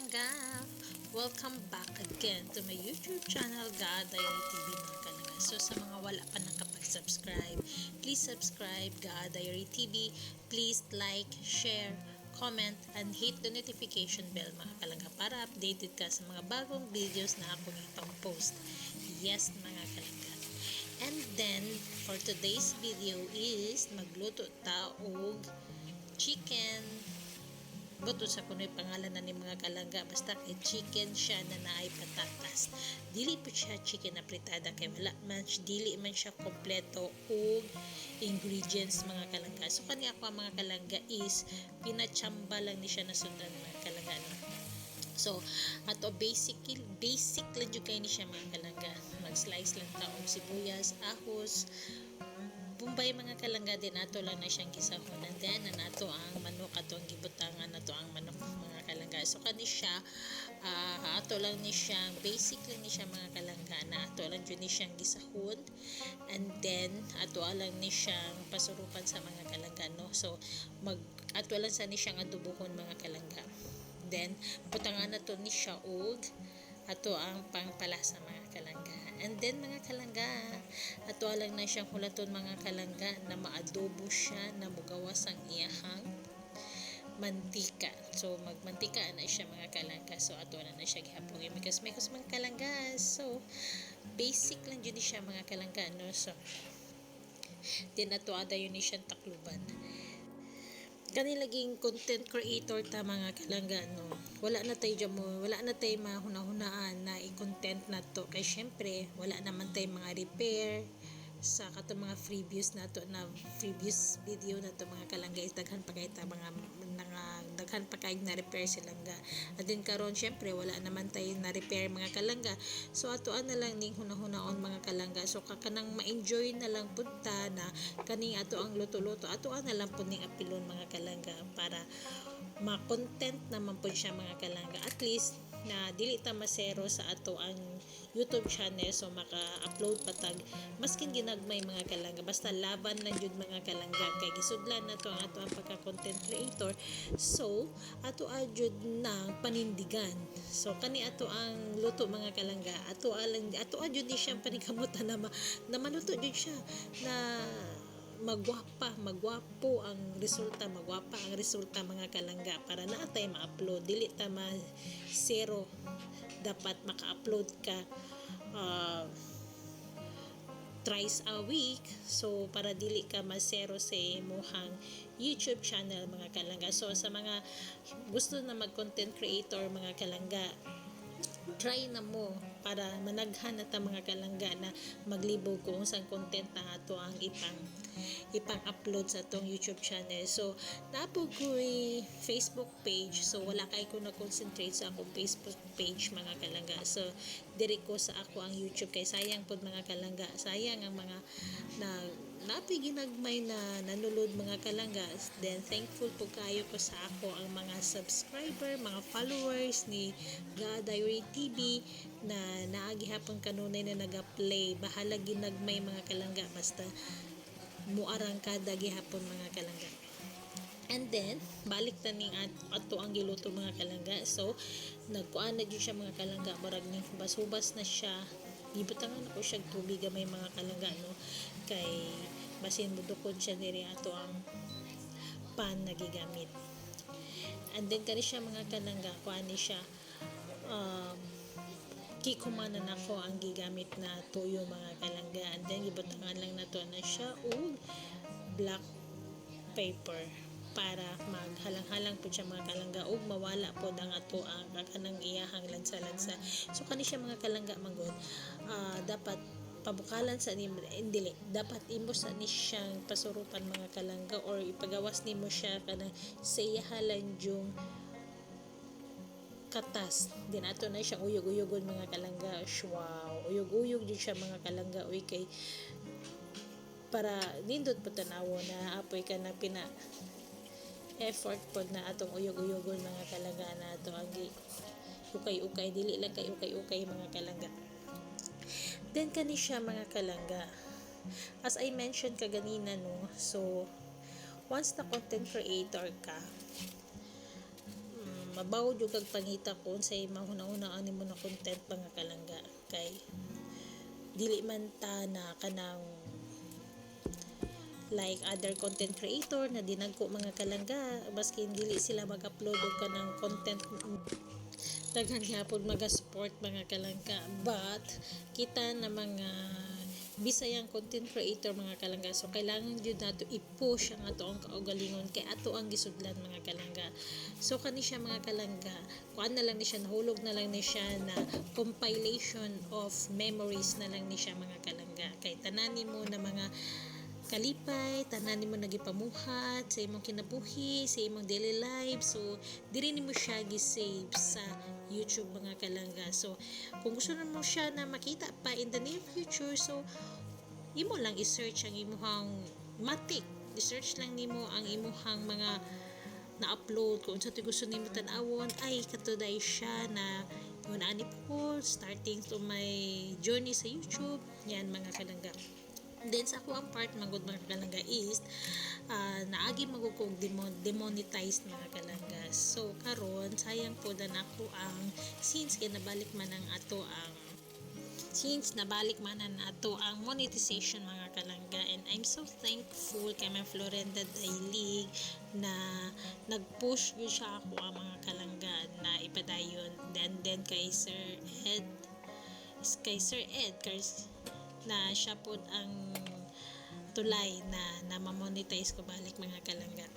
kalangga! Welcome back again to my YouTube channel, God Diary TV mga kalangga. So sa mga wala pa nakapag-subscribe, please subscribe God Diary TV. Please like, share, comment, and hit the notification bell mga kalangga para updated ka sa mga bagong videos na akong ipang-post. Yes mga kalangga. And then, for today's video is magluto ta og chicken. Buto sa kuno'y pangalan na ni mga kalangga, basta kay chicken siya na naay patatas. Dili po siya chicken na pritada kay wala man, dili man siya kompleto og ingredients mga kalangga. So kani ako ang mga kalangga is pinachamba lang ni siya na sundan mga kalangga. So ato basic lang jud kay ni siya mga kalangga. Mag-slice lang ta og sibuyas, ahos, bumbay mga kalangga din ato lang na siyang gisahon, and then nato ang manok ato ang gibutangan nato ang manok mga kalangga. So kani siya ato lang ni siyang basic lang ni siya mga kalangga na ato lang jud ni siyang gisahon, and then ato lang ni siyang pasurupan sa mga kalangga no. So ato lang sa ni siyang adubuhon mga kalangga, then butangan nato ni siya og ato ang pangpalasa mga kalangga. And then mga kalangga, ato lang na siyang hulaton mga kalangga na maadobo siya na mugawas ang iyahang mantika. So magmantika na siya mga kalangga. So ato na siya gihapon because mga kalangga. So basic lang jud siya mga kalangga no. So din ato ada yun ni siyang takluban. Kani laging content creator ta mga kalangga no. Wala na tayo mahuna-hunaan na i-content na to kay syempre wala naman tay mga repair sa kato mga freebies nato na previous video na to mga kalangga is daghan pa kay ta mga daghan pa kay na repair silang ga. At din karon syempre wala naman tay na repair mga kalangga. So atoan na lang ning hunahunahon mga kalangga. So kanang ma-enjoy na lang punta na kani ato ang luto-luto. Atoan na lang pud ning apilon mga kalangga para ma-content naman po siya mga kalangga. At least na dili ta masero sa ato ang YouTube channel, so maka-upload patag maskin ginagmay mga kalangga, basta laban lang jud mga kalangga kay gisudlan na to ang ato ang pagka-content creator. So ato jud na panindigan. So kani ato ang luto mga kalangga, ato jud ni siyang panikamutan na maluto jud siya na magwapo ang resulta mga kalangga para naatay ma-upload, dili ta zero, dapat maka-upload ka thrice a week, so para dili ka ma-zero sa imong YouTube channel mga kalangga. So sa mga gusto na mag-content creator mga kalangga, try na mo para managhan na ta mga kalangga na maglibog kung saan content na ato ang ipang-upload sa atong YouTube channel. So napo ko'y Facebook page, so wala kay ko na-concentrate sa akong Facebook page mga kalangga. So diri ko sa ako ang YouTube kay sayang pod mga kalangga, sayang ang mga napi ginagmay na nanulod mga kalangga. Then thankful po kayo ko sa ako ang mga subscriber, mga followers ni God Diary TV na naagihapon kanunay na nag-play. Bahala ginagmay mga kalangga, basta muarang kada gihapon mga kalangga. And then balik ta ning ato ang giluto mga kalangga. So nagkuan na jud siya mga kalangga, barag ning hubas-hubas na siya. Gibutangan ako siya tubig gamay mga kalangga no, kay basin budukod siya diri ato ang pan na gigamit. And then kani siya mga kalangga, kuan ni siya kikumanan ako ang gigamit na tuyo mga kalangga. And then gibutangan lang nato na siya og black paper para maghalang-halang po siya mga kalangga ug mawala po ang ato ang kanang iyahang lansa-lansa. So kani siya mga kalangga manggod, dapat pabukalan sa nimo, dili dapat imo sa ni siyang pasurupan mga kalangga or ipagawas nimo siya kanang sayahalan yung katas. Din ato na siyang uyog-uyogon mga kalangga. Wow, uyog-uyog din siya mga kalangga. Uy kay para nindot po tanawo na apoy ka na pina effort pod na atong uyog-uyogon mga kalangga na ato ang ukay-ukay, dili lang kay ukay-ukay mga kalangga. Then kani siya mga kalangga, as I mentioned kaganina no, so once na content creator ka, mabaw jud kag pangita kung sa mahuna-hunaan nimo na content mga kalangga, kay dili man ta na kanang like other content creator na dinagko mga kalangga, maski dili sila mag-upload og kanang content, daghan gyapon maga-support mga kalangga, but kita na mga bisayang content creator mga kalangga, so kailangan jud nato i-push ang ato ang kaugalingon kay ato ang gisudlan mga kalangga. So kani siya mga kalangga, kuan na lang ni siya, nahulog na lang ni siya na compilation of memories na lang ni siya mga kalangga, kay tanan nimo na mga kalipay, tanan nimo nagipamuhat sa imong kinabuhi, sa imong daily life, so diri nimo siya gi-save sa YouTube mga kalangga. So kung gusto mo siya na makita pa in the near future, so imo lang i-search ang imuhang matik, i-search lang nimo ang imuhang mga na-upload, kung sa gusto nimo tan-awon, ay katuday siya na yun ani po starting to my journey sa YouTube, yan mga kalangga. Then sa ako ang part magud mga kalangga is naagi magukog demonetized mga kalangga. So karon sayang po na ako ang since nabalik man ang monetization mga kalangga, and I'm so thankful kay Ma'am Florenda Dailig na nag-push gyud siya ako ang mga kalangga na ipadayon, then kay Sir Ed na siya po ang tulay na ma-monetize ko balik mga kalangga.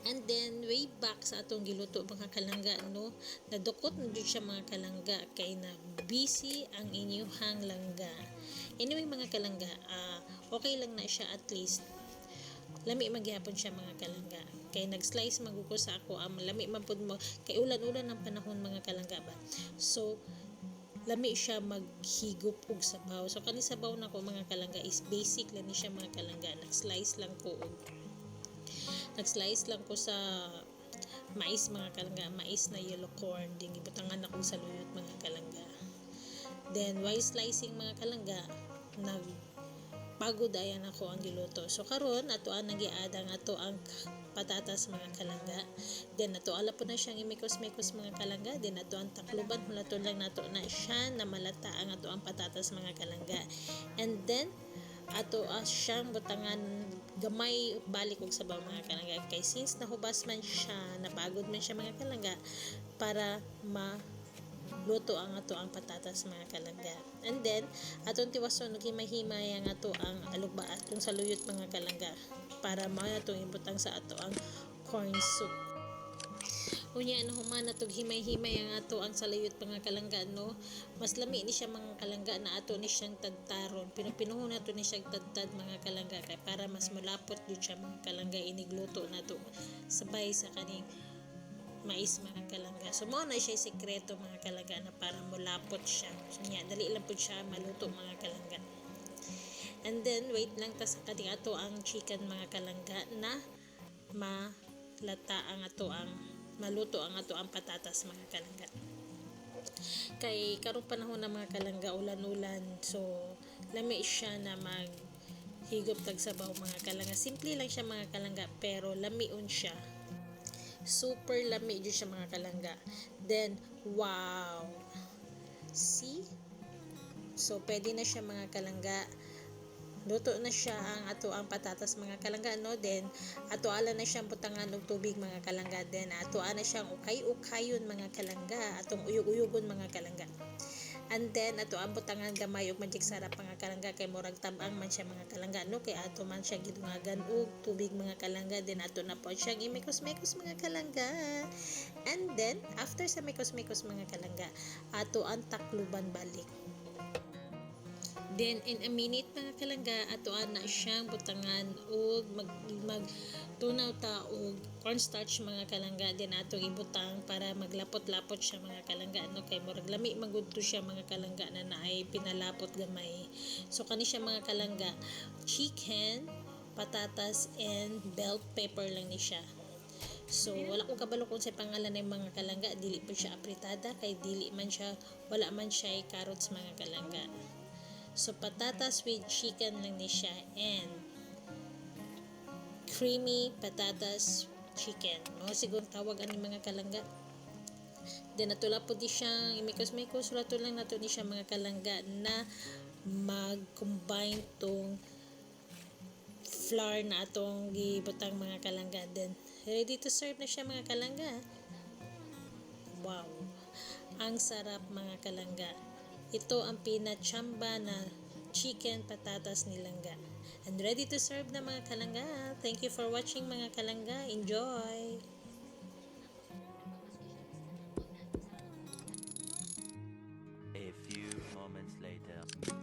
And then way back sa atong giluto mga kalangga, no, nadukot na dyan siya mga kalangga kay na busy ang inyuhang langga. Anyway mga kalangga, okay lang na siya, at least lami magyapon siya mga kalangga, kay nag-slice maguko sa ako, lami man pud mo kay ulan-ulan ang panahon mga kalangga ba, so lami siya maghigop og sabaw. So kani sabaw na ko mga kalangga is basic lang ni siya mga kalangga, nag-slice lang ko sa mais mga kalangga, mais na yellow corn, din gibutangan ako sa luyot mga kalangga. Then while slicing mga kalangga, pagod ayan ako ang giluto. So karon ato ang nagiadang ato ang patatas mga kalangga. Then ato ala po na siyang imikos-mikos mga kalangga. Then ato ang takluban, mulaton lang nato na siya na malata ang ato ang patatas mga kalangga. And then ato siyang butangan gamay balik og sabaw mga kalangga, kay since nahubas man siya, napagod man siya mga kalangga, para luto ang ato ang patatas mga kalangga. And then atong tiwason himay-himay ang ato ang alugba atong saluyot mga kalangga, para mao atong ibutang sa ato ang corn soup. Unya na human natog himay-himay ang ato ang saluyot mga kalangga, no, mas lami ni siya mga kalangga na ato ni siyang tadtaron, pinuhon nato ni siyang tadtad mga kalangga, kay para mas mulapot jud siya mga kalangga, inigluto nato sabay sa kaning mais mga kalangga. So mao na siya sekreto mga kalangga na para mulapot siya. So nya dali lang pud siya maluto mga kalangga. And then wait lang ta sa kaning ato ang chicken mga kalangga na maluto ang ato ang patatas mga kalangga. Kay karong panahon na mga kalangga, ulan-ulan, so lami siya na higop tag sabaw mga kalangga. Simple lang siya mga kalangga, pero lamion siya. Super lami jud siya mga kalangga. Then wow, see, so pwede na siya mga kalangga, luto na siya ang ato ang patatas mga kalangga, no. Then ato ala na siyang butangan og tubig mga kalangga, then ato na siyang ukay-ukayon mga kalangga, atong uyog-uyogon mga kalangga. And then ato ang butangan gamay og magic sarap mga kalangga, kay murag tab-ang man siya mga kalangga, no, kay ato man siya gidungagan og tubig mga kalangga. Then ato na po siyang imikos-mikos mga kalangga. And then after sa mikos-mikos mga kalangga, ato ang takluban balik. Then in a minute mga kalangga, ato na siyang butangan og magtunaw ta og cornstarch mga kalangga, then ato ibutang para maglapot-lapot siya mga kalangga, no, kay murag lami magudto siya mga kalangga na naay pinalapot gamay. So kani siya mga kalangga, chicken, patatas, and bell pepper lang ni siya. So wala ko kabalo kung sa pangalan ng mga kalangga, dili po siya apritada, kay wala man siya carrots mga kalangga. So patatas with chicken lang ni siya, and creamy patatas chicken. No, siguro tawag ani mga kalangga. Then natula po di siyang imikos-mikos rato lang nato ni siya mga kalangga na mag-combine tong flour na atong gibutang mga kalangga. Then ready to serve na siya mga kalangga. Wow, ang sarap mga kalangga. Ito ang pinachamba na chicken patatas nilangga. And ready to serve na mga kalangga. Thank you for watching mga kalangga. Enjoy! A few moments later.